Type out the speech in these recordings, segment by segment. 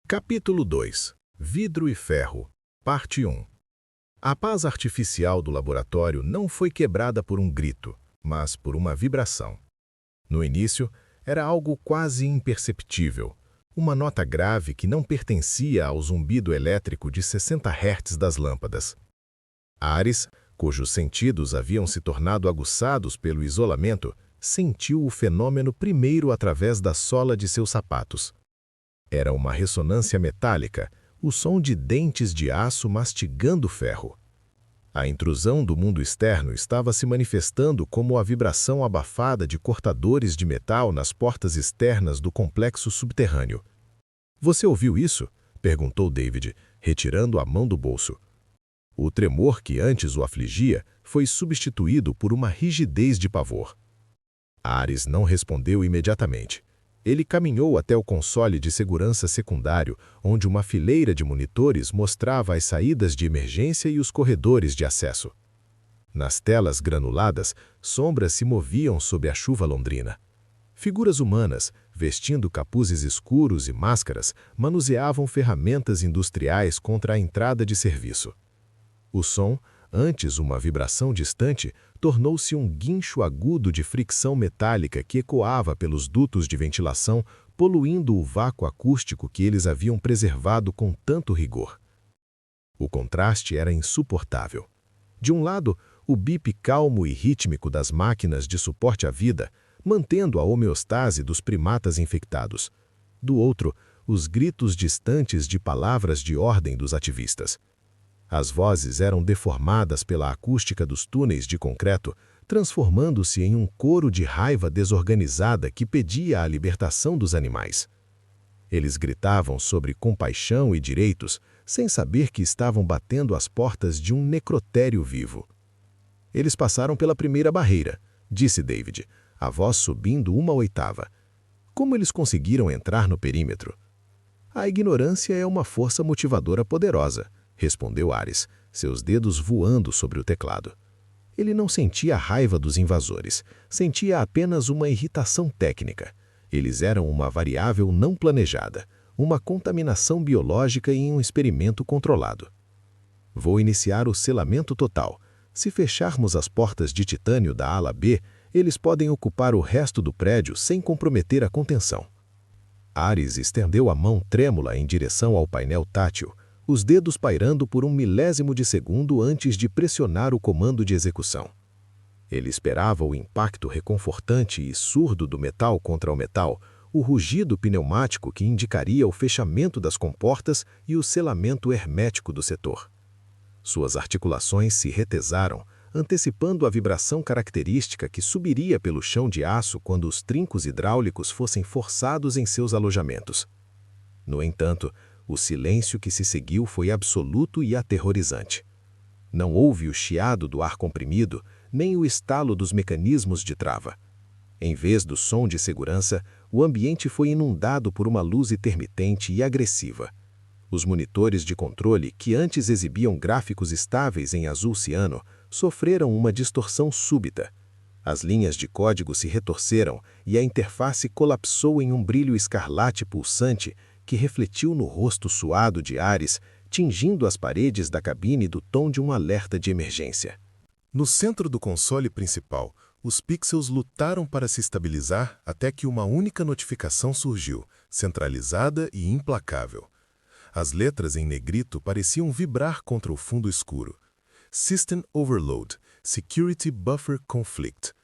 Capítulo 2. Vidro e ferro. Parte 1. A paz artificial do laboratório não foi quebrada por um grito, mas por uma vibração. No início, era algo quase imperceptível, uma nota grave que não pertencia ao zumbido elétrico de 60 Hz das lâmpadas. Ares, cujos sentidos haviam se tornado aguçados pelo isolamento, sentiu o fenômeno primeiro através da sola de seus sapatos. Era uma ressonância metálica, o som de dentes de aço mastigando ferro. A intrusão do mundo externo estava se manifestando como a vibração abafada de cortadores de metal nas portas externas do complexo subterrâneo. "Você ouviu isso?" perguntou David, retirando a mão do bolso. O tremor que antes o afligia foi substituído por uma rigidez de pavor. Ares não respondeu imediatamente. Ele caminhou até o console de segurança secundário, onde uma fileira de monitores mostrava as saídas de emergência e os corredores de acesso. Nas telas granuladas, sombras se moviam sob a chuva londrina. Figuras humanas, vestindo capuzes escuros e máscaras, manuseavam ferramentas industriais contra a entrada de serviço. O som, antes uma vibração distante, tornou-se um guincho agudo de fricção metálica que ecoava pelos dutos de ventilação, poluindo o vácuo acústico que eles haviam preservado com tanto rigor. O contraste era insuportável. De um lado, o bip calmo e rítmico das máquinas de suporte à vida, mantendo a homeostase dos primatas infectados. Do outro, os gritos distantes de palavras de ordem dos ativistas. As vozes eram deformadas pela acústica dos túneis de concreto, transformando-se em um coro de raiva desorganizada que pedia a libertação dos animais. Eles gritavam sobre compaixão e direitos, sem saber que estavam batendo às portas de um necrotério vivo. "Eles passaram pela primeira barreira", disse David, a voz subindo uma oitava. "Como eles conseguiram entrar no perímetro?" "A ignorância é uma força motivadora poderosa", respondeu Ares, seus dedos voando sobre o teclado. Ele não sentia a raiva dos invasores, sentia apenas uma irritação técnica. Eles eram uma variável não planejada, uma contaminação biológica em um experimento controlado. "Vou iniciar o selamento total. Se fecharmos as portas de titânio da ala B, eles podem ocupar o resto do prédio sem comprometer a contenção." Ares estendeu a mão trêmula em direção ao painel tátil, os dedos pairando por um milésimo de segundo antes de pressionar o comando de execução. Ele esperava o impacto reconfortante e surdo do metal contra o metal, o rugido pneumático que indicaria o fechamento das comportas e o selamento hermético do setor. Suas articulações se retesaram, antecipando a vibração característica que subiria pelo chão de aço quando os trincos hidráulicos fossem forçados em seus alojamentos. No entanto, o silêncio que se seguiu foi absoluto e aterrorizante. Não houve o chiado do ar comprimido, nem o estalo dos mecanismos de trava. Em vez do som de segurança, o ambiente foi inundado por uma luz intermitente e agressiva. Os monitores de controle, que antes exibiam gráficos estáveis em azul ciano, sofreram uma distorção súbita. As linhas de código se retorceram e a interface colapsou em um brilho escarlate pulsante que refletiu no rosto suado de Ares, tingindo as paredes da cabine do tom de um alerta de emergência. No centro do console principal, os pixels lutaram para se estabilizar até que uma única notificação surgiu, centralizada e implacável. As letras em negrito pareciam vibrar contra o fundo escuro. System Overload, Security Buffer Conflict.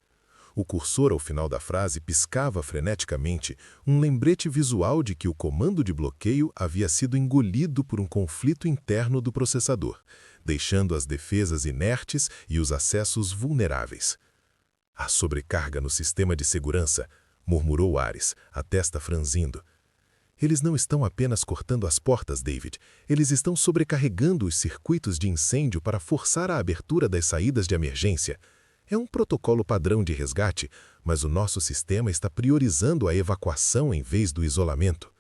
O cursor ao final da frase piscava freneticamente, um lembrete visual de que o comando de bloqueio havia sido engolido por um conflito interno do processador, deixando as defesas inertes e os acessos vulneráveis. "A sobrecarga no sistema de segurança", murmurou Ares, a testa franzindo. "Eles não estão apenas cortando as portas, David. Eles estão sobrecarregando os circuitos de incêndio para forçar a abertura das saídas de emergência. É um protocolo padrão de resgate, mas o nosso sistema está priorizando a evacuação em vez do isolamento."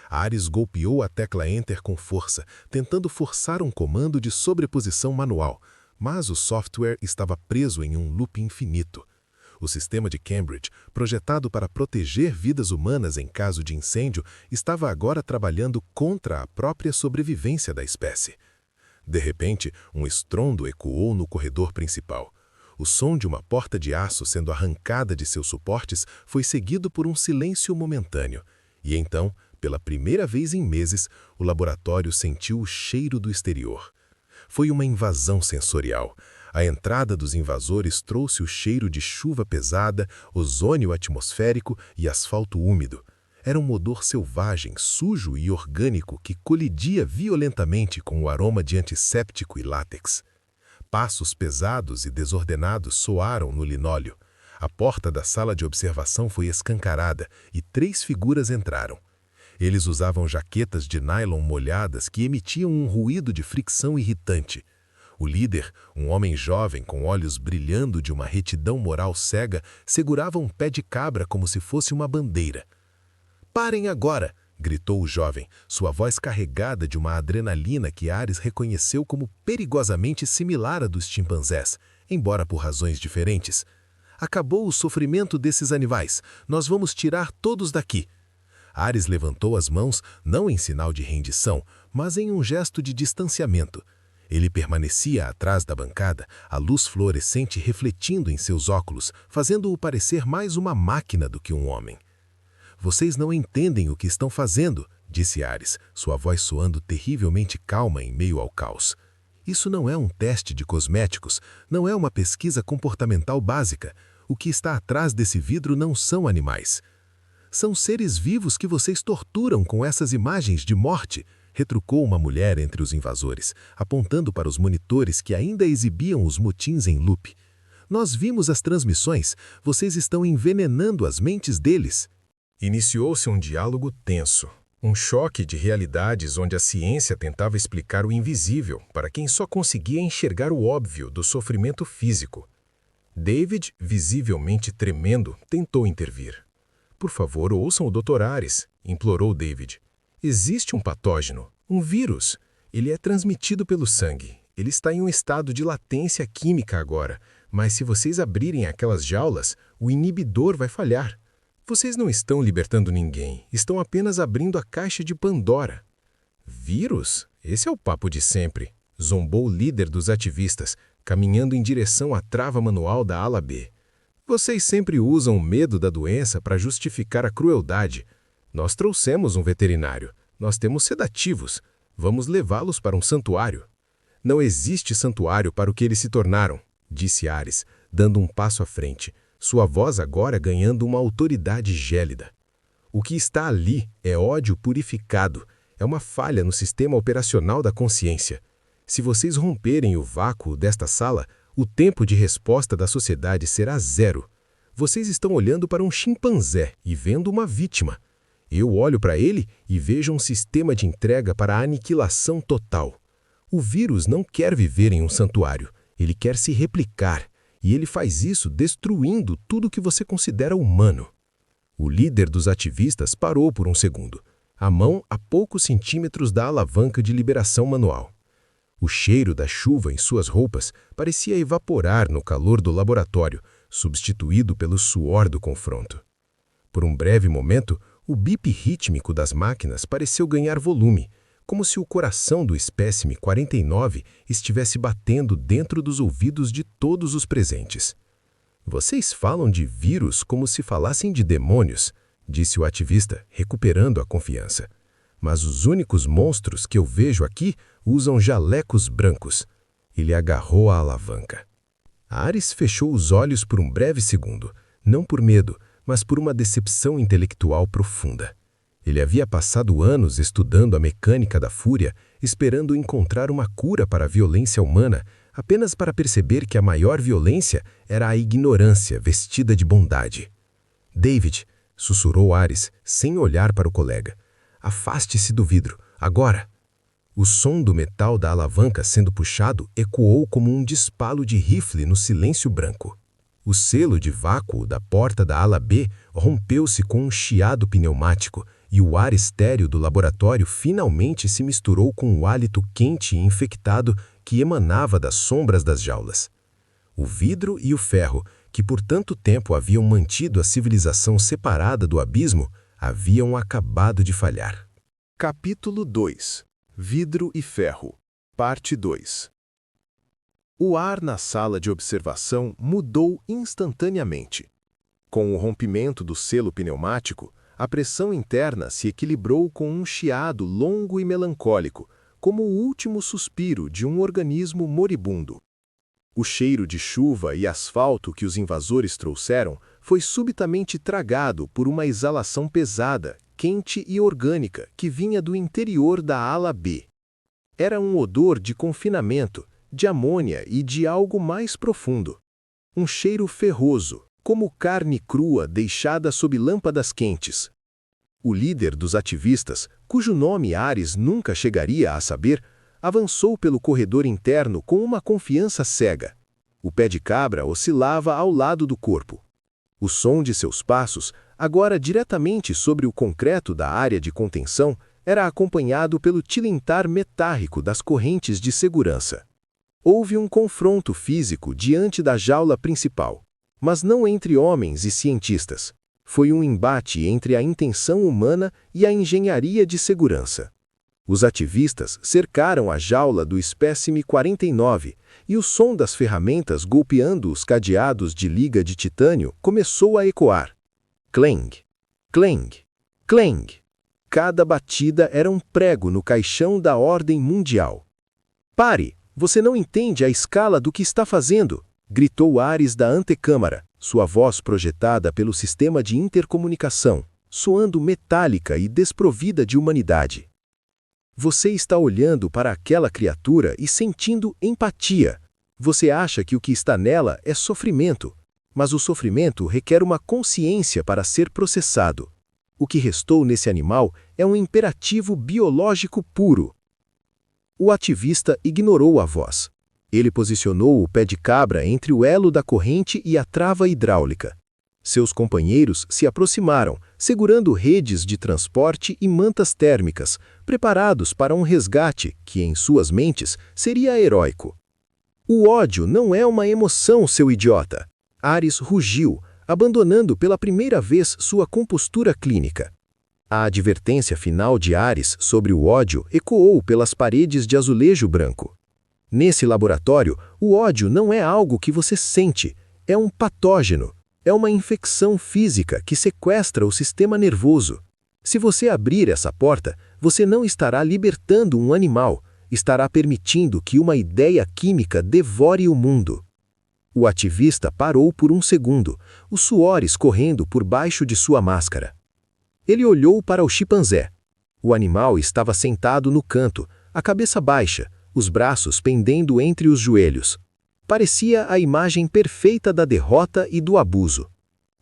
Ares golpeou a tecla Enter com força, tentando forçar um comando de sobreposição manual, mas o software estava preso em um loop infinito. O sistema de Cambridge, projetado para proteger vidas humanas em caso de incêndio, estava agora trabalhando contra a própria sobrevivência da espécie. De repente, um estrondo ecoou no corredor principal. O som de uma porta de aço sendo arrancada de seus suportes foi seguido por um silêncio momentâneo. E então, pela primeira vez em meses, o laboratório sentiu o cheiro do exterior. Foi uma invasão sensorial. A entrada dos invasores trouxe o cheiro de chuva pesada, ozônio atmosférico e asfalto úmido. Era um odor selvagem, sujo e orgânico que colidia violentamente com o aroma de antisséptico e látex. Passos pesados e desordenados soaram no linóleo. A porta da sala de observação foi escancarada e 3 figuras entraram. Eles usavam jaquetas de nylon molhadas que emitiam um ruído de fricção irritante. O líder, um homem jovem com olhos brilhando de uma retidão moral cega, segurava um pé de cabra como se fosse uma bandeira. "Parem agora!" gritou o jovem, sua voz carregada de uma adrenalina que Ares reconheceu como perigosamente similar à dos chimpanzés, embora por razões diferentes. "Acabou o sofrimento desses animais. Nós vamos tirar todos daqui." Ares levantou as mãos, não em sinal de rendição, mas em um gesto de distanciamento. Ele permanecia atrás da bancada, a luz fluorescente refletindo em seus óculos, fazendo-o parecer mais uma máquina do que um homem. "Vocês não entendem o que estão fazendo", disse Ares, sua voz soando terrivelmente calma em meio ao caos. "Isso não é um teste de cosméticos, não é uma pesquisa comportamental básica. O que está atrás desse vidro não são animais. São seres vivos que vocês torturam com essas imagens de morte", retrucou uma mulher entre os invasores, apontando para os monitores que ainda exibiam os motins em loop. "Nós vimos as transmissões, vocês estão envenenando as mentes deles." Iniciou-se um diálogo tenso, um choque de realidades onde a ciência tentava explicar o invisível para quem só conseguia enxergar o óbvio do sofrimento físico. David, visivelmente tremendo, tentou intervir. "Por favor, ouçam o Dr. Ares", implorou David. "Existe um patógeno, um vírus. Ele é transmitido pelo sangue. Ele está em um estado de latência química agora, mas se vocês abrirem aquelas jaulas, o inibidor vai falhar. Vocês não estão libertando ninguém, estão apenas abrindo a caixa de Pandora." "Vírus? Esse é o papo de sempre", zombou o líder dos ativistas, caminhando em direção à trava manual da ala B. "Vocês sempre usam o medo da doença para justificar a crueldade. Nós trouxemos um veterinário, nós temos sedativos, vamos levá-los para um santuário." "Não existe santuário para o que eles se tornaram", disse Ares, dando um passo à frente, sua voz agora ganhando uma autoridade gélida. "O que está ali é ódio purificado, é uma falha no sistema operacional da consciência. Se vocês romperem o vácuo desta sala, o tempo de resposta da sociedade será 0. Vocês estão olhando para um chimpanzé e vendo uma vítima. Eu olho para ele e vejo um sistema de entrega para a aniquilação total. O vírus não quer viver em um santuário, ele quer se replicar. E ele faz isso destruindo tudo que você considera humano." O líder dos ativistas parou por um segundo, a mão a poucos centímetros da alavanca de liberação manual. O cheiro da chuva em suas roupas parecia evaporar no calor do laboratório, substituído pelo suor do confronto. Por um breve momento, o bip rítmico das máquinas pareceu ganhar volume, como se o coração do espécime 49 estivesse batendo dentro dos ouvidos de todos os presentes. "Vocês falam de vírus como se falassem de demônios", disse o ativista, recuperando a confiança. "Mas os únicos monstros que eu vejo aqui usam jalecos brancos." Ele agarrou a alavanca. Ares fechou os olhos por um breve segundo, não por medo, mas por uma decepção intelectual profunda. Ele havia passado anos estudando a mecânica da fúria, esperando encontrar uma cura para a violência humana, apenas para perceber que a maior violência era a ignorância vestida de bondade. "David", sussurrou Ares, sem olhar para o colega. "Afaste-se do vidro, agora." O som do metal da alavanca sendo puxado ecoou como um disparo de rifle no silêncio branco. O selo de vácuo da porta da ala B rompeu-se com um chiado pneumático e o ar estéril do laboratório finalmente se misturou com o hálito quente e infectado que emanava das sombras das jaulas. O vidro e o ferro, que por tanto tempo haviam mantido a civilização separada do abismo, haviam acabado de falhar. Capítulo 2. Vidro e ferro. Parte 2. O ar na sala de observação mudou instantaneamente. Com o rompimento do selo pneumático, a pressão interna se equilibrou com um chiado longo e melancólico, como o último suspiro de um organismo moribundo. O cheiro de chuva e asfalto que os invasores trouxeram foi subitamente tragado por uma exalação pesada, quente e orgânica que vinha do interior da ala B. Era um odor de confinamento, de amônia e de algo mais profundo. Um cheiro ferroso, como carne crua deixada sob lâmpadas quentes. O líder dos ativistas, cujo nome Ares nunca chegaria a saber, avançou pelo corredor interno com uma confiança cega. O pé de cabra oscilava ao lado do corpo. O som de seus passos, agora diretamente sobre o concreto da área de contenção, era acompanhado pelo tilintar metárrico das correntes de segurança. Houve um confronto físico diante da jaula principal, mas não entre homens e cientistas. Foi um embate entre a intenção humana e a engenharia de segurança. Os ativistas cercaram a jaula do espécime 49 e o som das ferramentas golpeando os cadeados de liga de titânio começou a ecoar. Clang, clang, clang. Cada batida era um prego no caixão da ordem mundial. Pare! Você não entende a escala do que está fazendo! Gritou Ares da antecâmara, sua voz projetada pelo sistema de intercomunicação, soando metálica e desprovida de humanidade. Você está olhando para aquela criatura e sentindo empatia. Você acha que o que está nela é sofrimento, mas o sofrimento requer uma consciência para ser processado. O que restou nesse animal é um imperativo biológico puro. O ativista ignorou a voz. Ele posicionou o pé de cabra entre o elo da corrente e a trava hidráulica. Seus companheiros se aproximaram, segurando redes de transporte e mantas térmicas, preparados para um resgate que, em suas mentes, seria heróico. O ódio não é uma emoção, seu idiota! Ares rugiu, abandonando pela primeira vez sua compostura clínica. A advertência final de Ares sobre o ódio ecoou pelas paredes de azulejo branco. Nesse laboratório, o ódio não é algo que você sente, é um patógeno. É uma infecção física que sequestra o sistema nervoso. Se você abrir essa porta, você não estará libertando um animal, estará permitindo que uma ideia química devore o mundo. O ativista parou por um segundo, o suor escorrendo por baixo de sua máscara. Ele olhou para o chimpanzé. O animal estava sentado no canto, a cabeça baixa, os braços pendendo entre os joelhos. Parecia a imagem perfeita da derrota e do abuso.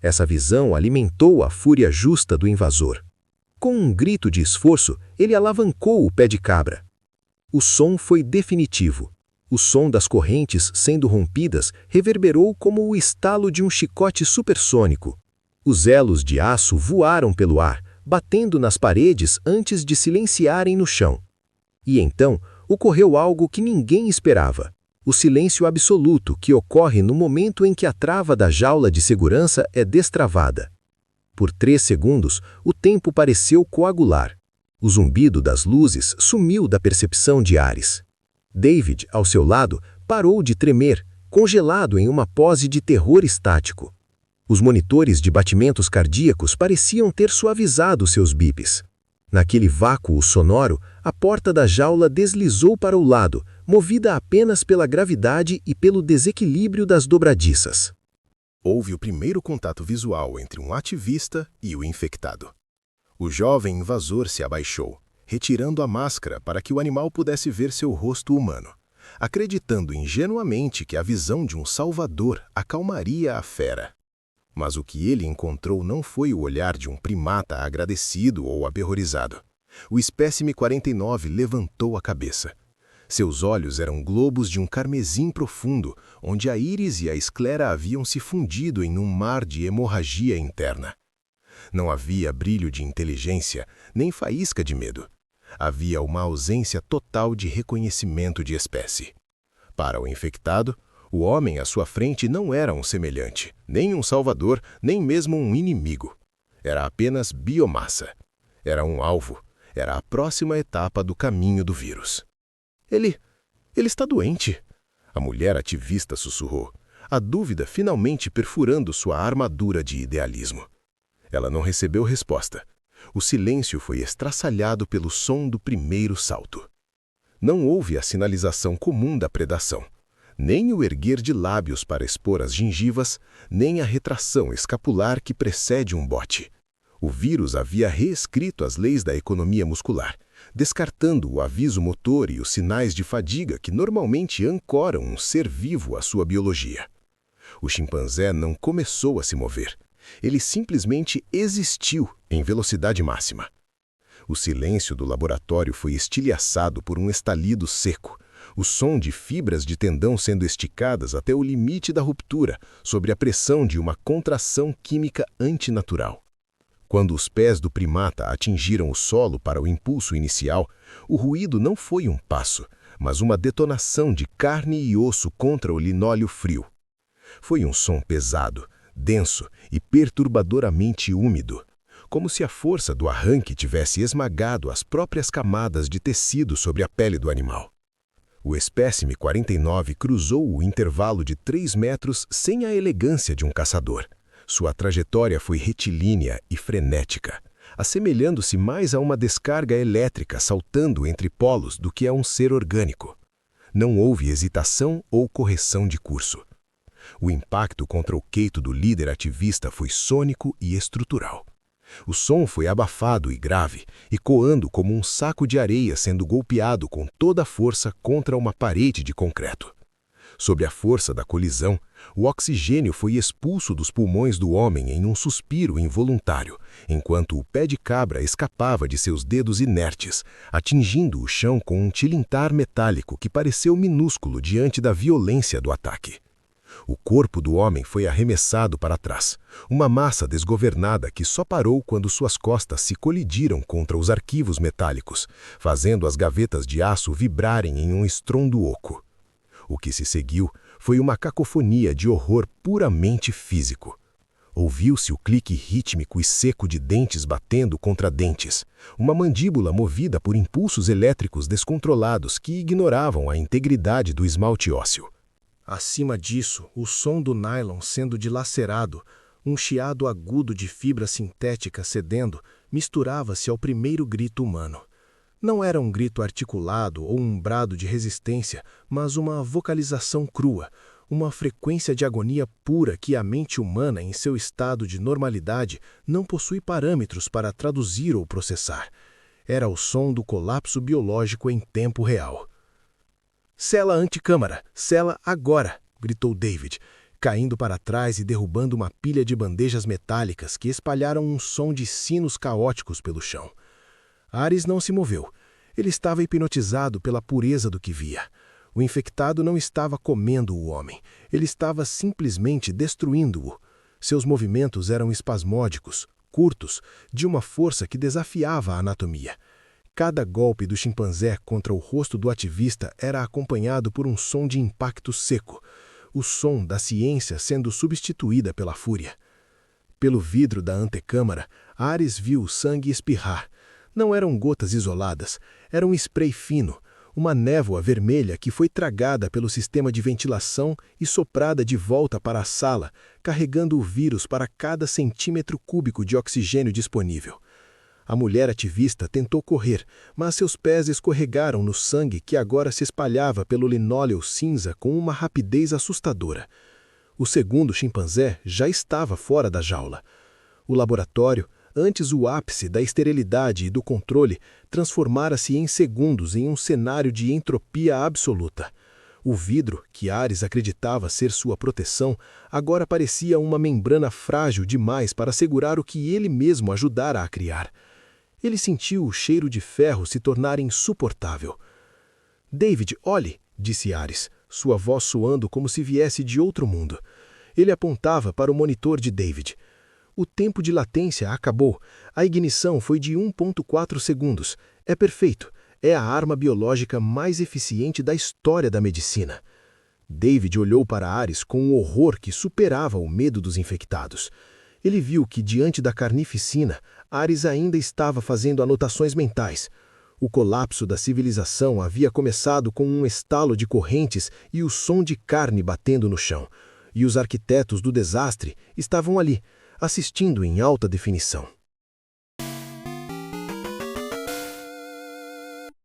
Essa visão alimentou a fúria justa do invasor. Com um grito de esforço, ele alavancou o pé de cabra. O som foi definitivo. O som das correntes sendo rompidas reverberou como o estalo de um chicote supersônico. Os elos de aço voaram pelo ar, batendo nas paredes antes de silenciarem no chão. E então, ocorreu algo que ninguém esperava. O silêncio absoluto que ocorre no momento em que a trava da jaula de segurança é destravada. Por 3 segundos, o tempo pareceu coagular. O zumbido das luzes sumiu da percepção de Ares. David, ao seu lado, parou de tremer, congelado em uma pose de terror estático. Os monitores de batimentos cardíacos pareciam ter suavizado seus bips. Naquele vácuo sonoro, a porta da jaula deslizou para o lado, movida apenas pela gravidade e pelo desequilíbrio das dobradiças. Houve o primeiro contato visual entre um ativista e o infectado. O jovem invasor se abaixou, retirando a máscara para que o animal pudesse ver seu rosto humano, acreditando ingenuamente que a visão de um salvador acalmaria a fera. Mas o que ele encontrou não foi o olhar de um primata agradecido ou aterrorizado. O espécime 49 levantou a cabeça. Seus olhos eram globos de um carmesim profundo, onde a íris e a esclera haviam se fundido em um mar de hemorragia interna. Não havia brilho de inteligência, nem faísca de medo. Havia uma ausência total de reconhecimento de espécie. Para o infectado, O homem à sua frente não era um semelhante, nem um salvador, nem mesmo um inimigo. Era apenas biomassa. Era um alvo. Era a próxima etapa do caminho do vírus. Ele está doente. A mulher ativista sussurrou, a dúvida finalmente perfurando sua armadura de idealismo. Ela não recebeu resposta. O silêncio foi estraçalhado pelo som do primeiro salto. Não houve a sinalização comum da predação, nem o erguer de lábios para expor as gengivas, nem a retração escapular que precede um bote. O vírus havia reescrito as leis da economia muscular, descartando o aviso motor e os sinais de fadiga que normalmente ancoram um ser vivo à sua biologia. O chimpanzé não começou a se mover. Ele simplesmente existiu em velocidade máxima. O silêncio do laboratório foi estilhaçado por um estalido seco, o som de fibras de tendão sendo esticadas até o limite da ruptura, sob a pressão de uma contração química antinatural. Quando os pés do primata atingiram o solo para o impulso inicial, o ruído não foi um passo, mas uma detonação de carne e osso contra o linóleo frio. Foi um som pesado, denso e perturbadoramente úmido, como se a força do arranque tivesse esmagado as próprias camadas de tecido sobre a pele do animal. O espécime 49 cruzou o intervalo de 3 metros sem a elegância de um caçador. Sua trajetória foi retilínea e frenética, assemelhando-se mais a uma descarga elétrica saltando entre polos do que a um ser orgânico. Não houve hesitação ou correção de curso. O impacto contra o queito do líder ativista foi sônico e estrutural. O som foi abafado e grave, ecoando como um saco de areia sendo golpeado com toda a força contra uma parede de concreto. Sob a força da colisão, o oxigênio foi expulso dos pulmões do homem em um suspiro involuntário, enquanto o pé de cabra escapava de seus dedos inertes, atingindo o chão com um tilintar metálico que pareceu minúsculo diante da violência do ataque. O corpo do homem foi arremessado para trás, uma massa desgovernada que só parou quando suas costas se colidiram contra os arquivos metálicos, fazendo as gavetas de aço vibrarem em um estrondo oco. O que se seguiu foi uma cacofonia de horror puramente físico. Ouviu-se o clique rítmico e seco de dentes batendo contra dentes, uma mandíbula movida por impulsos elétricos descontrolados que ignoravam a integridade do esmalte ósseo. Acima disso, o som do nylon sendo dilacerado, um chiado agudo de fibra sintética cedendo, misturava-se ao primeiro grito humano. Não era um grito articulado ou um brado de resistência, mas uma vocalização crua, uma frequência de agonia pura que a mente humana, em seu estado de normalidade, não possui parâmetros para traduzir ou processar. Era o som do colapso biológico em tempo real. "Cela anticâmara! Cela agora!" gritou David, caindo para trás e derrubando uma pilha de bandejas metálicas que espalharam um som de sinos caóticos pelo chão. Ares não se moveu. Ele estava hipnotizado pela pureza do que via. O infectado não estava comendo o homem. Ele estava simplesmente destruindo-o. Seus movimentos eram espasmódicos, curtos, de uma força que desafiava a anatomia. Cada golpe do chimpanzé contra o rosto do ativista era acompanhado por um som de impacto seco, o som da ciência sendo substituída pela fúria. Pelo vidro da antecâmara, Ares viu o sangue espirrar. Não eram gotas isoladas, era um spray fino, uma névoa vermelha que foi tragada pelo sistema de ventilação e soprada de volta para a sala, carregando o vírus para cada centímetro cúbico de oxigênio disponível. A mulher ativista tentou correr, mas seus pés escorregaram no sangue que agora se espalhava pelo linóleo cinza com uma rapidez assustadora. O segundo chimpanzé já estava fora da jaula. O laboratório, antes o ápice da esterilidade e do controle, transformara-se em segundos em um cenário de entropia absoluta. O vidro, que Ares acreditava ser sua proteção, agora parecia uma membrana frágil demais para segurar o que ele mesmo ajudara a criar. Ele sentiu o cheiro de ferro se tornar insuportável. "David, olhe", disse Ares, sua voz soando como se viesse de outro mundo. Ele apontava para o monitor de David. O tempo de latência acabou. A ignição foi de 1,4 segundos. É perfeito. É a arma biológica mais eficiente da história da medicina. David olhou para Ares com um horror que superava o medo dos infectados. Ele viu que, diante da carnificina, Ares ainda estava fazendo anotações mentais. O colapso da civilização havia começado com um estalo de correntes e o som de carne batendo no chão. E os arquitetos do desastre estavam ali, assistindo em alta definição.